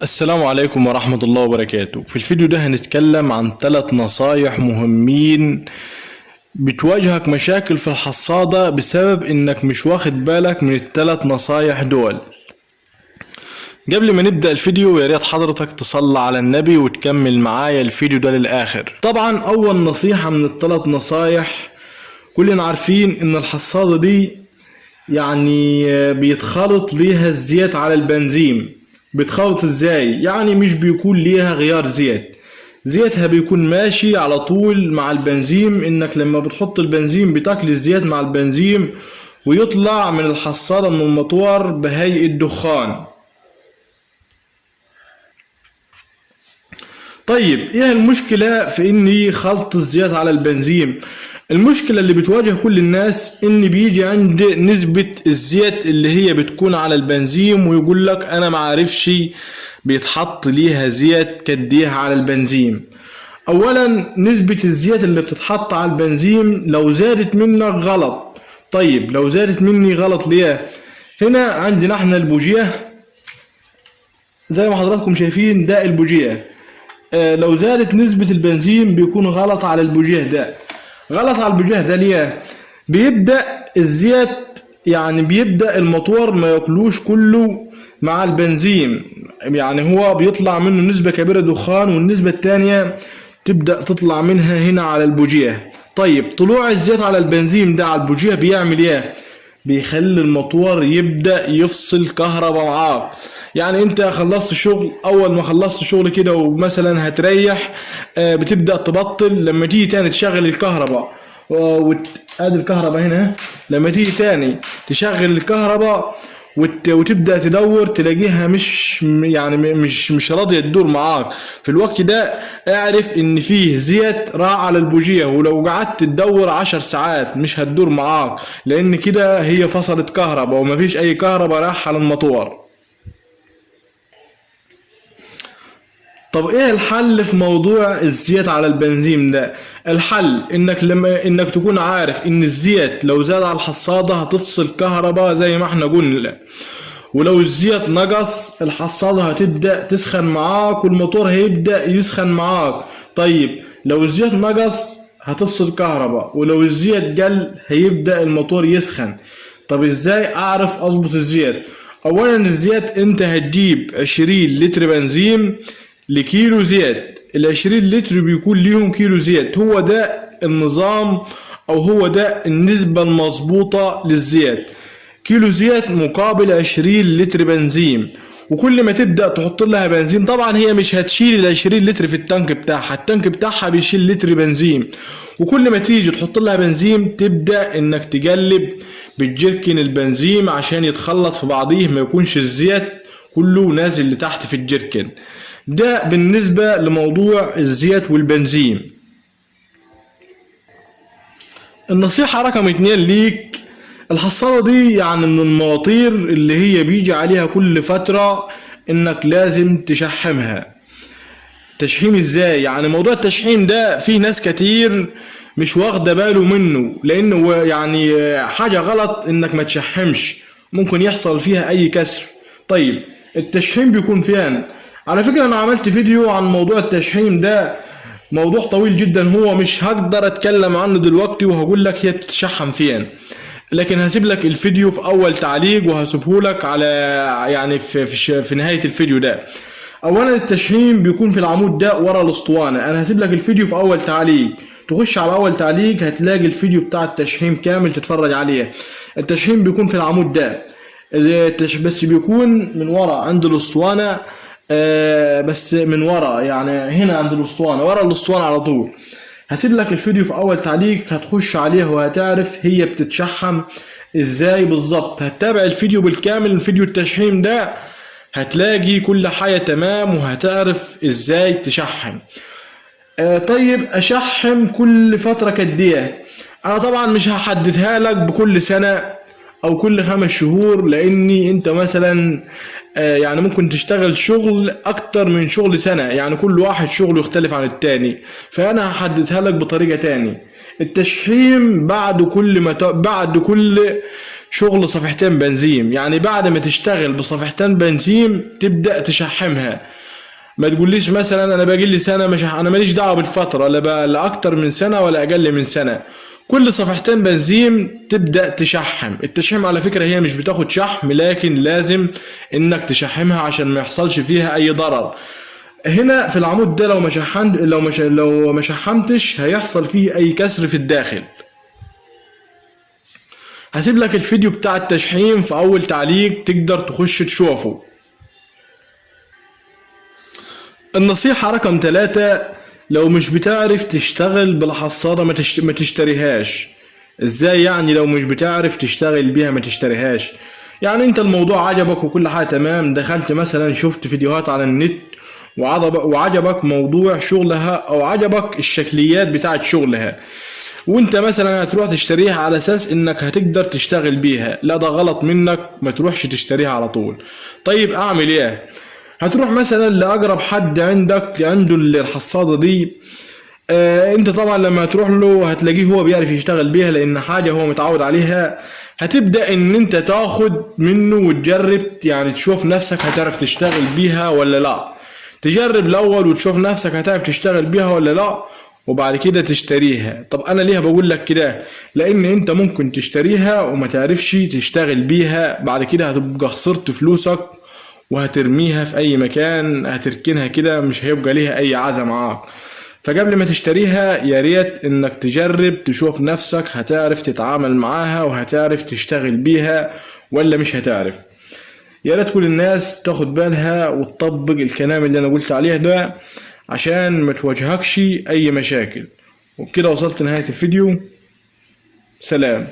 السلام عليكم ورحمة الله وبركاته. في الفيديو ده هنتكلم عن 3 نصايح مهمين بتواجهك مشاكل في الحصادة بسبب انك مش واخد بالك من ال3 نصايح دول. قبل ما نبدأ الفيديو يا ريت حضرتك تصلي على النبي وتكمل معايا الفيديو ده للآخر. طبعا اول نصيحة من ال3 نصايح، كلنا عارفين ان الحصادة دي بيتخلط ليها الزيت على البنزين. بتخلط ازاي؟ يعني مش بيكون ليها غيار زيت، زيتها بيكون ماشي على طول مع البنزين. انك لما بتحط البنزين بتاكل الزيت مع البنزين ويطلع من الحصالة من الموتور بهيئة دخان. طيب ايه المشكلة في اني خلط الزيت على البنزين؟ المشكلة اللي بتواجه كل الناس ان بيجي عند نسبة الزيت اللي هي بتكون على البنزين ويقول لك انا معرفش بيتحط ليها زيت قديها على البنزين. اولا نسبة الزيت اللي بتتحط على البنزين لو زادت منك غلط. طيب لو زادت مني غلط ليه؟ هنا عندنا احنا البوجيه زي ما حضراتكم شايفين، ده البوجيه. لو زادت نسبة البنزين بيكون غلط على البوجيه ده. غلط على البوجيه ده ليه؟ بيبدأ الزيت بيبدأ الموتور ما ياكلوش كله مع البنزين، هو بيطلع منه نسبة كبيرة دخان والنسبة التانية تبدأ تطلع منها هنا على البوجيه. طيب طلوع الزيت على البنزين ده على البوجيه بيعمل ايه؟ بيخلي الموتور يبدأ يفصل كهرباء معاك. انت خلصت شغل، اول ما خلصت شغل كده ومثلا هتريح، بتبدأ تبطل. لما تيجي تاني تشغل الكهرباء، ادي الكهرباء هنا، لما تيجي تاني تشغل الكهرباء وتبدأ تدور تلاقيها مش راضية تدور معاك. في الوقت ده اعرف ان فيه زيت راح على البوجيه، ولو قعدت تدور 10 ساعات مش هتدور معاك، لان كده هي فصلت كهرباء ومفيش اي كهرباء راح على الموتور. طب ايه الحل في موضوع الزيت على البنزين ده؟ الحل انك تكون عارف ان الزيت لو زاد على الحصادة هتفصل كهرباء زي ما احنا قلنا، ولو الزيت نقص الحصادة هتبدأ تسخن معاك والموتور هيبدأ يسخن معاك. طيب لو الزيت نقص هتفصل كهرباء، ولو الزيت قل هيبدأ الموتور يسخن. طب ازاي اعرف اظبط الزيت؟ اولا الزيت انت هتجيب 20 لتر بنزين لكيلو زيت. ال20 لتر بيكون ليهم كيلو زيت. هو ده النظام او هو ده النسبة المظبوطة للزيت. كيلو زيت مقابل 20 لتر بنزين. وكل ما تبدأ تحط لها بنزين، طبعا هي مش هتشيل ال20 لتر في التانك بتاعها، التانك بتاعها بيشيل لتر بنزين. وكل ما تيجي تحط لها بنزين تبدأ انك تقلب بالجركن البنزين عشان يتخلط في بعضيه، ما يكونش الزيت كله نازل لتحت في الجركن. ده بالنسبة لموضوع الزيت والبنزين. النصيحة رقم 2 ليك، الحصالة دي من المواطير اللي هي بيجي عليها كل فترة انك لازم تشحمها. تشحيم ازاي؟ موضوع التشحيم ده فيه ناس كتير مش واخدة باله منه، لانه حاجة غلط انك ما تشحمش، ممكن يحصل فيها اي كسر. طيب التشحيم بيكون فين؟ على فكرة انا عملت فيديو عن موضوع التشحيم ده، موضوع طويل جدا، هو مش هقدر اتكلم عنه دلوقتي وهقول لك هي بتتشحم فين، لكن هسيب لك الفيديو في اول تعليق وهسيبه لك على في نهاية الفيديو ده. اولا التشحيم بيكون في العمود ده ورا الاسطوانة. انا هسيب لك الفيديو في اول تعليق، تخش على اول تعليق هتلاقي الفيديو بتاع التشحيم كامل تتفرج عليه. التشحيم بيكون في العمود ده، بس بيكون من ورا عند الاسطوانة، بس من ورا، هنا عند الاسطوانة، ورا الاسطوانة على طول. هسيب لك الفيديو في اول تعليق، هتخش عليه وهتعرف هي بتتشحم ازاي بالظبط. هتتابع الفيديو بالكامل، الفيديو التشحيم ده هتلاقي كل حاجة تمام وهتعرف ازاي تشحم. طيب اشحم كل فترة قد ايه؟ انا طبعا مش هحددها لك بكل سنة او كل 5 شهور، لاني انت مثلا ممكن تشتغل شغل اكتر من شغل سنة، كل واحد شغله يختلف عن التاني، فانا هحددها لك بطريقة تاني. التشحيم بعد كل شغل صفيحتين بنزين. يعني بعد ما تشتغل بصفيحتين بنزين تبدأ تشحمها. ما تقوليش مثلا انا باقي لي سنه مش انا ماليش دعوه بالفتره، لا اكتر من سنه ولا اقل من سنه. كل صفيحتين بنزين تبدا تشحم. التشحيم على فكره هي مش بتاخد شحم، لكن لازم انك تشحمها عشان ما يحصلش فيها اي ضرر. هنا في العمود ده لو ما شحمتش هيحصل فيه اي كسر في الداخل. هسيب لك الفيديو بتاع التشحيم في اول تعليق تقدر تخش تشوفه. النصيحة رقم 3، لو مش بتعرف تشتغل بالحصالة ما تشتريهاش. ازاي يعني لو مش بتعرف تشتغل بيها ما تشتريهاش؟ يعني انت الموضوع عجبك وكل حاجة تمام، دخلت مثلا شفت فيديوهات على النت وعجبك موضوع شغلها او عجبك الشكليات بتاعت شغلها، وانت مثلا هتروح تشتريها على اساس انك هتقدر تشتغل بيها. لا، ده غلط منك، ما تروحش تشتريها على طول. طيب اعمل ايه؟ هتروح مثلا لاقرب حد عنده الحصاده دي. انت طبعا لما هتروح له هتلاقيه هو بيعرف يشتغل بيها لان حاجه هو متعود عليها. هتبدا ان انت تاخد منه وتجرب، يعني تشوف نفسك هتعرف تشتغل بيها ولا لا. تجرب الاول وتشوف نفسك هتعرف تشتغل بيها ولا لا، وبعد كده تشتريها. طب انا ليه بقول لك كده؟ لان انت ممكن تشتريها وما تعرفش تشتغل بيها، بعد كده هتبقى خسرت فلوسك وهترميها في اي مكان، هتركنها كده مش هيبقى ليها اي عزة معاك. فقبل ما تشتريها يا ريت انك تجرب تشوف نفسك هتعرف تتعامل معاها وهتعرف تشتغل بيها ولا مش هتعرف. يا ريت كل الناس تاخد بالها وتطبق الكلام اللي انا قلت عليه ده عشان ما تواجهكش اي مشاكل. وبكده وصلت لنهاية الفيديو. سلام.